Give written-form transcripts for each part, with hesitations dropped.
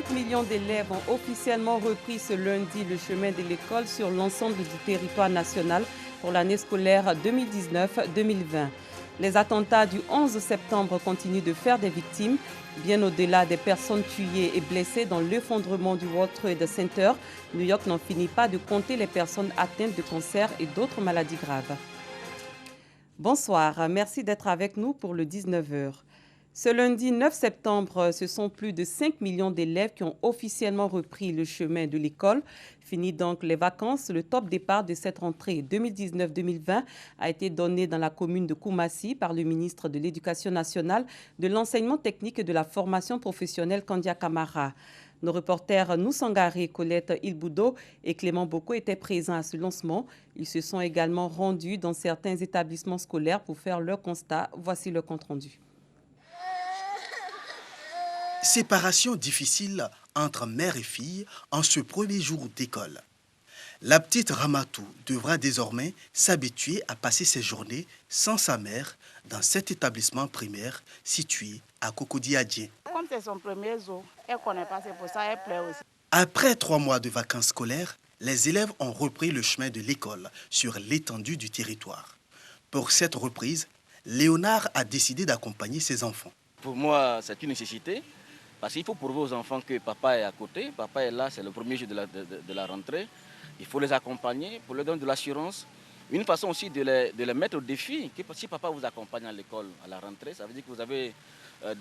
5 millions d'élèves ont officiellement repris ce lundi le chemin de l'école sur l'ensemble du territoire national pour l'année scolaire 2019-2020. Les attentats du 11 septembre continuent de faire des victimes, bien au-delà des personnes tuées et blessées dans l'effondrement du World Trade Center. New York n'en finit pas de compter les personnes atteintes de cancer et d'autres maladies graves. Bonsoir, merci d'être avec nous pour le 19h. Ce lundi 9 septembre, ce sont plus de 5 millions d'élèves qui ont officiellement repris le chemin de l'école. Fini donc les vacances, le top départ de cette rentrée 2019-2020 a été donné dans la commune de Koumassi par le ministre de l'Éducation nationale, de l'enseignement technique et de la formation professionnelle Kandia Camara. Nos reporters Noussangari, Colette Ilboudo et Clément Boko étaient présents à ce lancement. Ils se sont également rendus dans certains établissements scolaires pour faire leur constat. Voici le compte-rendu. Séparation difficile entre mère et fille en ce premier jour d'école. La petite Ramatou devra désormais s'habituer à passer ses journées sans sa mère dans cet établissement primaire situé à Cocody-Adjien. Comme c'est son premier jour, elle ne connaît pas, c'est pour ça qu'elle pleure aussi. Après 3 mois de vacances scolaires, les élèves ont repris le chemin de l'école sur l'étendue du territoire. Pour cette reprise, Léonard a décidé d'accompagner ses enfants. Pour moi, c'est une nécessité. Parce qu'il faut prouver aux enfants que papa est à côté, papa est là, c'est le premier jour de la rentrée. Il faut les accompagner pour leur donner de l'assurance. Une façon aussi de les mettre au défi, que si papa vous accompagne à l'école à la rentrée, ça veut dire que vous avez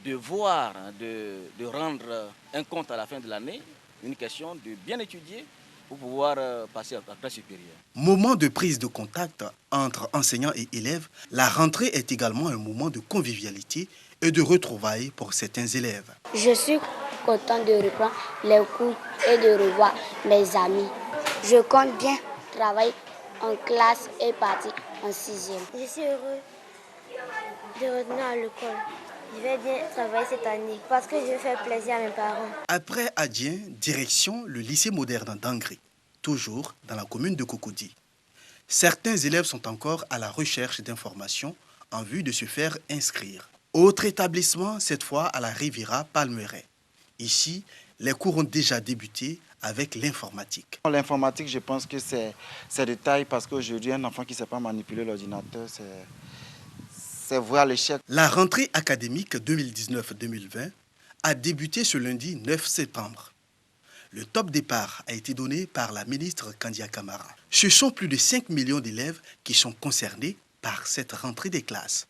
devoir de rendre un compte à la fin de l'année, une question de bien étudier pour pouvoir passer à la classe supérieure. Moment de prise de contact entre enseignants et élèves, la rentrée est également un moment de convivialité et de retrouvailles pour certains élèves. Je suis content de reprendre les cours et de revoir mes amis. Je compte bien travailler en classe et partir en 6e. Je suis heureux de retourner à l'école. Je vais bien travailler cette année parce que je vais faire plaisir à mes parents. Après Adjien, direction le lycée moderne d'Angri, toujours dans la commune de Cocody. Certains élèves sont encore à la recherche d'informations en vue de se faire inscrire. Autre établissement, cette fois à la Riviera Palmeraie. Ici, les cours ont déjà débuté avec l'informatique. L'informatique, je pense que c'est de taille parce qu'aujourd'hui, un enfant qui ne sait pas manipuler l'ordinateur, c'est voir l'échec. La rentrée académique 2019-2020 a débuté ce lundi 9 septembre. Le top départ a été donné par la ministre Kandia Camara. Ce sont plus de 5 millions d'élèves qui sont concernés par cette rentrée des classes.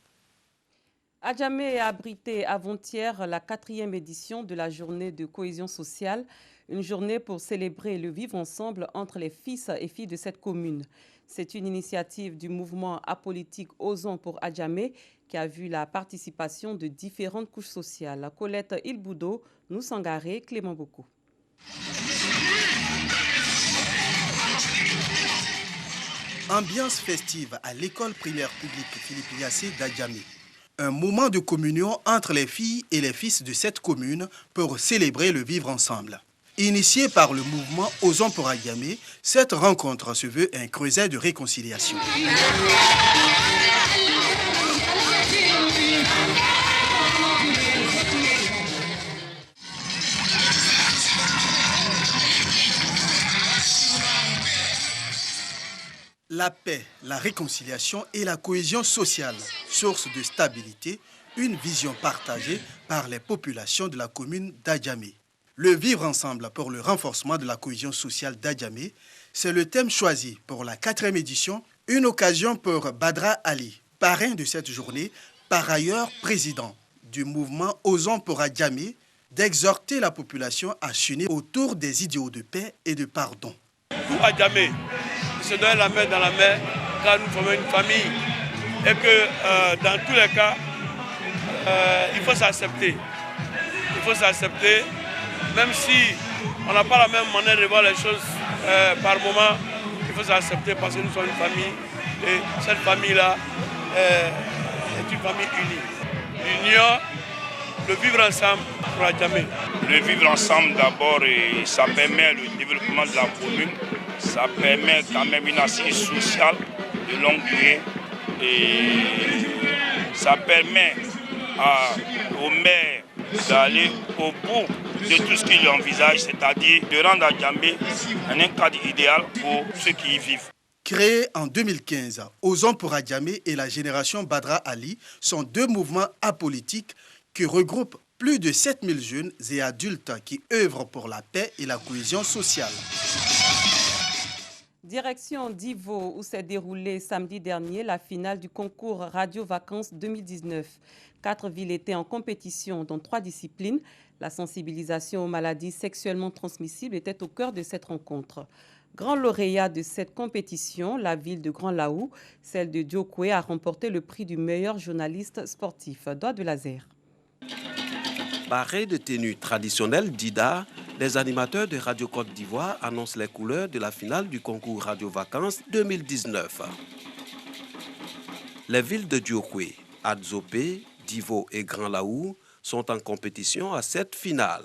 Adjamé a abrité avant-hier la 4e édition de la journée de cohésion sociale, une journée pour célébrer le vivre ensemble entre les fils et filles de cette commune. C'est une initiative du mouvement apolitique Osons pour Adjamé qui a vu la participation de différentes couches sociales. Colette Ilboudo, Noussangari, Clément Boko. Ambiance festive à l'école primaire publique Philippe Yassé d'Adjamé. Un moment de communion entre les filles et les fils de cette commune pour célébrer le vivre ensemble. Initiée par le mouvement Osons pour Adjamé, cette rencontre se veut un creuset de réconciliation. La paix, la réconciliation et la cohésion sociale, source de stabilité, une vision partagée par les populations de la commune d'Adjamé. Le vivre ensemble pour le renforcement de la cohésion sociale d'Adjamé, c'est le thème choisi pour la 4e édition, une occasion pour Badra Ali, parrain de cette journée, par ailleurs président du mouvement Osons pour Adjamé, d'exhorter la population à s'unir autour des idéaux de paix et de pardon. Tout Adjamé se donne la main dans la main car nous formons une famille et que dans tous les cas, il faut s'accepter. Il faut s'accepter, même si on n'a pas la même manière de voir les choses par moment, il faut s'accepter parce que nous sommes une famille et cette famille-là est une famille unie. L'union, le vivre ensemble pour Adjamé. Le vivre ensemble d'abord, ça permet le développement de la commune. Ça permet quand même une assise sociale de longue durée et ça permet aux maires d'aller au bout de tout ce qu'il envisage, c'est-à-dire de rendre Adjamé un cadre idéal pour ceux qui y vivent. Créés en 2015, Osons pour Adjamé et la génération Badra Ali sont deux mouvements apolitiques qui regroupent plus de 7000 jeunes et adultes qui œuvrent pour la paix et la cohésion sociale. Direction d'Ivo, où s'est déroulée samedi dernier la finale du concours Radio Vacances 2019. 4 villes étaient en compétition dans 3 disciplines. La sensibilisation aux maladies sexuellement transmissibles était au cœur de cette rencontre. Grand lauréat de cette compétition, la ville de Grand Laou, celle de Diokwe, a remporté le prix du meilleur journaliste sportif. Doigt de laser. Barré de tenue traditionnelle d'Ida, les animateurs de Radio Côte d'Ivoire annoncent les couleurs de la finale du concours Radio Vacances 2019. Les villes de Diokwe, Adzopé, Divo et Grand Laou sont en compétition à cette finale.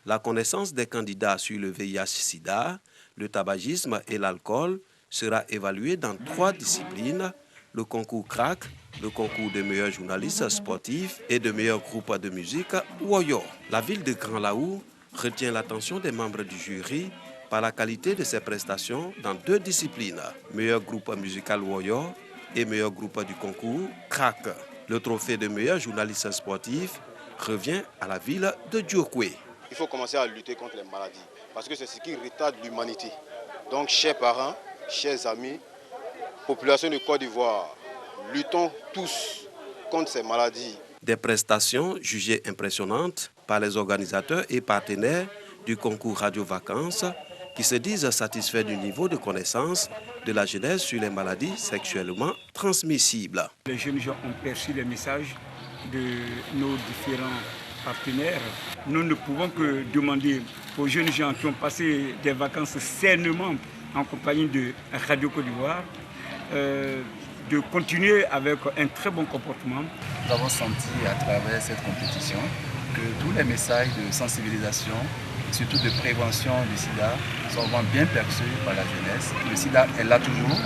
La connaissance des candidats sur le VIH-Sida, le tabagisme et l'alcool sera évaluée dans 3 disciplines, le concours CRAC, le concours de meilleurs journalistes sportifs et de meilleurs groupes de musique Woyo. La ville de Grand Laou retient l'attention des membres du jury par la qualité de ses prestations dans 2 disciplines, meilleur groupe musical Woyo et meilleur groupe du concours CRAC. Le trophée de meilleur journaliste sportif revient à la ville de Diokwe. Il faut commencer à lutter contre les maladies parce que c'est ce qui retarde l'humanité. Donc, chers parents, chers amis, population de Côte d'Ivoire, luttons tous contre ces maladies. Des prestations jugées impressionnantes par les organisateurs et partenaires du concours Radio Vacances qui se disent satisfaits du niveau de connaissance de la jeunesse sur les maladies sexuellement transmissibles. Les jeunes gens ont perçu les messages de nos différents partenaires. Nous ne pouvons que demander aux jeunes gens qui ont passé des vacances sainement en compagnie de Radio Côte d'Ivoire de continuer avec un très bon comportement. Nous avons senti à travers cette compétition que tous les messages de sensibilisation, surtout de prévention du sida, sont vraiment bien perçus par la jeunesse. Le sida est là toujours.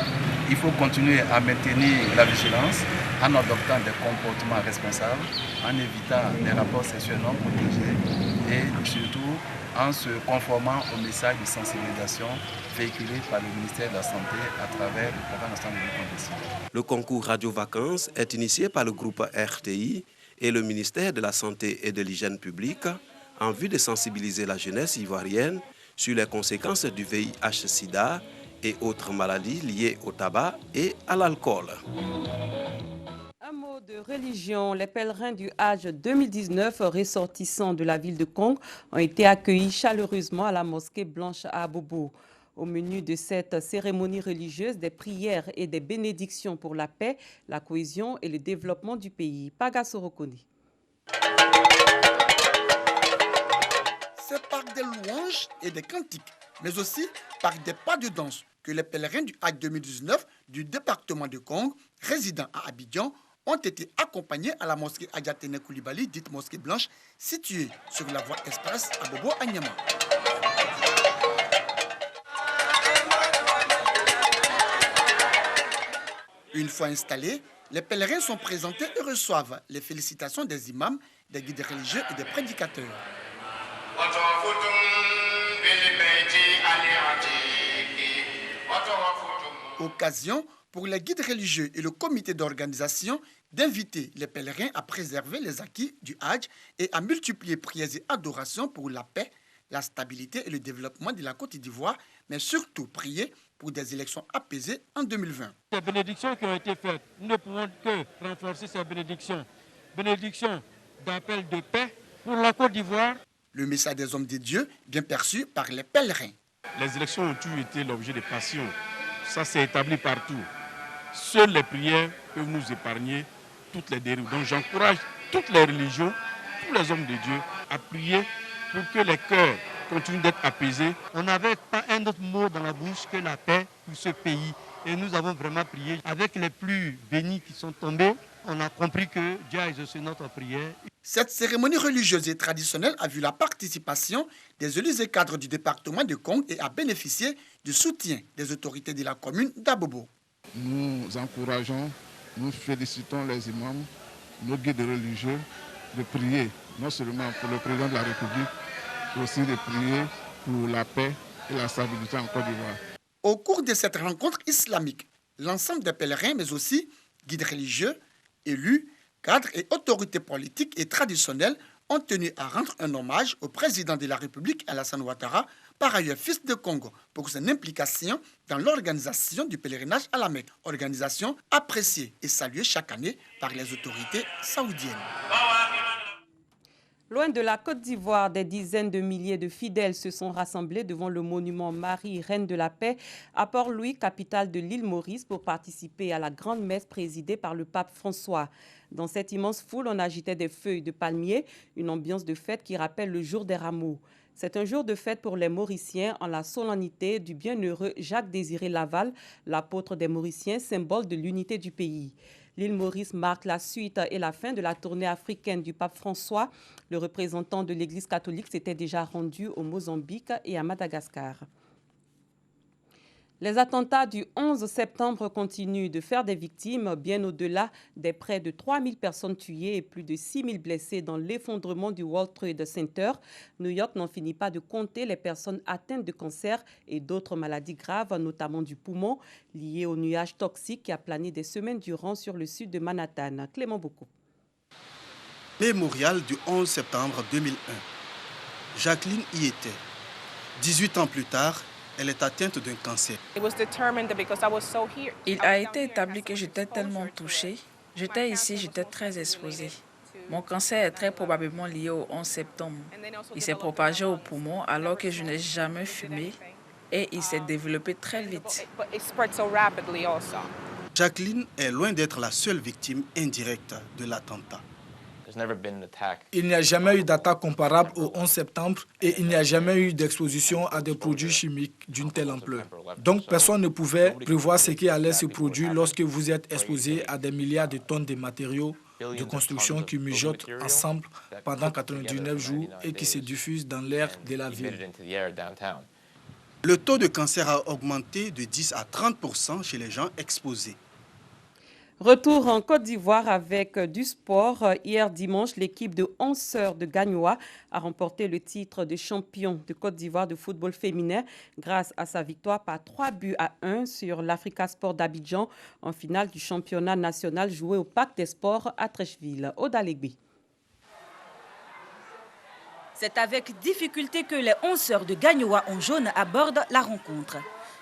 Il faut continuer à maintenir la vigilance en adoptant des comportements responsables, en évitant des rapports sexuellement protégés et surtout en se conformant aux messages de sensibilisation véhiculés par le ministère de la Santé à travers le programme national de lutte contre le sida. Le concours Radio Vacances est initié par le groupe RTI et le ministère de la Santé et de l'Hygiène publique en vue de sensibiliser la jeunesse ivoirienne sur les conséquences du VIH-Sida et autres maladies liées au tabac et à l'alcool. Un mot de religion. Les pèlerins du Hajj 2019 ressortissants de la ville de Kong ont été accueillis chaleureusement à la mosquée Blanche à Abobo. Au menu de cette cérémonie religieuse, des prières et des bénédictions pour la paix, la cohésion et le développement du pays. Paga Sorokoni. C'est par des louanges et des cantiques, mais aussi par des pas de danse que les pèlerins du Hajj 2019 du département de Kong, résidant à Abidjan, ont été accompagnés à la mosquée Adjatene Koulibaly, dite mosquée blanche, située sur la voie express à Bobo à Niama. Une fois installés, les pèlerins sont présentés et reçoivent les félicitations des imams, des guides religieux et des prédicateurs. Occasion pour les guides religieux et le comité d'organisation d'inviter les pèlerins à préserver les acquis du Hajj et à multiplier prières et adorations pour la paix, la stabilité et le développement de la Côte d'Ivoire, mais surtout prier pour des élections apaisées en 2020. Les bénédictions qui ont été faites, nous ne pouvons que renforcer ces bénédictions. Bénédictions d'appel de paix pour la Côte d'Ivoire. Le message des hommes de Dieu, bien perçu par les pèlerins. Les élections ont toujours été l'objet de passions. Ça s'est établi partout. Seules les prières peuvent nous épargner toutes les dérives. Donc j'encourage toutes les religions, tous les hommes de Dieu à prier pour que les cœurs continuent d'être apaisés. On n'avait pas un autre mot dans la bouche que la paix pour ce pays. Et nous avons vraiment prié. Avec les pluies bénies qui sont tombées, on a compris que Dieu a exaucé notre prière. Cette cérémonie religieuse et traditionnelle a vu la participation des élus et cadres du département de Kong et a bénéficié du soutien des autorités de la commune d'Abobo. Nous encourageons, nous félicitons les imams, nos guides religieux de prier, non seulement pour le président de la République, et aussi de prier pour la paix et la stabilité en Côte d'Ivoire. Au cours de cette rencontre islamique, l'ensemble des pèlerins, mais aussi guides religieux, élus, cadres et autorités politiques et traditionnelles ont tenu à rendre un hommage au président de la République, Alassane Ouattara, par ailleurs fils de Congo, pour son implication dans l'organisation du pèlerinage à la Mecque, organisation appréciée et saluée chaque année par les autorités saoudiennes. Loin de la Côte d'Ivoire, des dizaines de milliers de fidèles se sont rassemblés devant le monument Marie, Reine de la Paix, à Port-Louis, capitale de l'île Maurice, pour participer à la grande messe présidée par le pape François. Dans cette immense foule, on agitait des feuilles de palmier, une ambiance de fête qui rappelle le jour des rameaux. C'est un jour de fête pour les Mauriciens en la solennité du bienheureux Jacques-Désiré Laval, l'apôtre des Mauriciens, symbole de l'unité du pays. L'île Maurice marque la suite et la fin de la tournée africaine du pape François. Le représentant de l'Église catholique s'était déjà rendu au Mozambique et à Madagascar. Les attentats du 11 septembre continuent de faire des victimes, bien au-delà des près de 3000 personnes tuées et plus de 6000 blessées dans l'effondrement du World Trade Center. New York n'en finit pas de compter les personnes atteintes de cancer et d'autres maladies graves, notamment du poumon, liées au nuage toxique qui a plané des semaines durant sur le sud de Manhattan. Clément Bocco. Mémorial du 11 septembre 2001. Jacqueline y était. 18 ans plus tard, elle est atteinte d'un cancer. Il a été établi que j'étais tellement touchée. J'étais ici, j'étais très exposée. Mon cancer est très probablement lié au 11 septembre. Il s'est propagé au poumon alors que je n'ai jamais fumé et il s'est développé très vite. Jacqueline est loin d'être la seule victime indirecte de l'attentat. Il n'y a jamais eu d'attaque comparable au 11 septembre et il n'y a jamais eu d'exposition à des produits chimiques d'une telle ampleur. Donc personne ne pouvait prévoir ce qui allait se produire lorsque vous êtes exposé à des milliards de tonnes de matériaux de construction qui mijotent ensemble pendant 99 jours et qui se diffusent dans l'air de la ville. Le taux de cancer a augmenté de 10 à 30% chez les gens exposés. Retour en Côte d'Ivoire avec du sport. Hier dimanche, l'équipe de 11 sœurs de Gagnoa a remporté le titre de champion de Côte d'Ivoire de football féminin grâce à sa victoire par 3-1 sur l'Africa Sport d'Abidjan en finale du championnat national joué au Parc des Sports à Trècheville. Oda Legbi. C'est avec difficulté que les 11 sœurs de Gagnoa en jaune abordent la rencontre.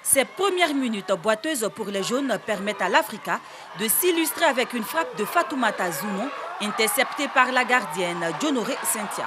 Ces premières minutes boiteuses pour les jaunes permettent à l'Africa de s'illustrer avec une frappe de Fatoumata Zounon, interceptée par la gardienne Djonoré Cynthia.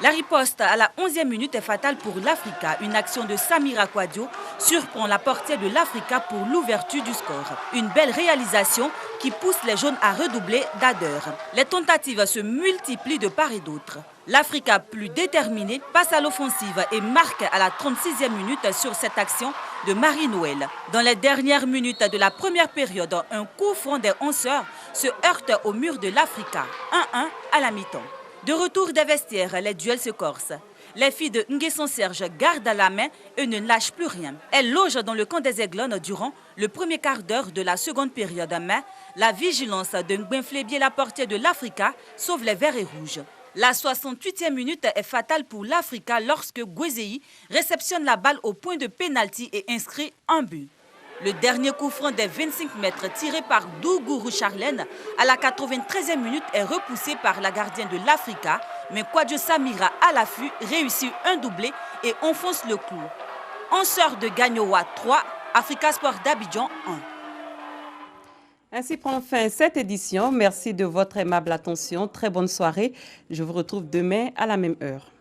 La riposte à la 11e minute est fatale pour l'Africa. Une action de Samira Kwadio surprend la portière de l'Africa pour l'ouverture du score. Une belle réalisation qui pousse les jaunes à redoubler d'ardeur. Les tentatives se multiplient de part et d'autre. L'Africa, plus déterminée, passe à l'offensive et marque à la 36e minute sur cette action de Marie-Noël. Dans les dernières minutes de la première période, un coup franc des 11 sœurs se heurte au mur de l'Africa. 1-1 à la mi-temps. De retour des vestiaires, les duels se corsent. Les filles de Nguesson Serge gardent à la main et ne lâchent plus rien. Elles logent dans le camp des Aiglones durant le premier quart d'heure de la seconde période. Mais la vigilance de Ngbenflebier, la portière de l'Africa, sauve les verts et rouges. La 68e minute est fatale pour l'Africa lorsque Gwezei réceptionne la balle au point de pénalty et inscrit un but. Le dernier coup franc des 25 mètres tiré par Dougourou Charlène à la 93e minute est repoussé par la gardienne de l'Africa, mais Kwadio Samira à l'affût réussit un doublé et enfonce le clou. 11 sœurs de Gagnoa 3, Africa Sport d'Abidjan 1. Ainsi prend fin cette édition. Merci de votre aimable attention. Très bonne soirée. Je vous retrouve demain à la même heure.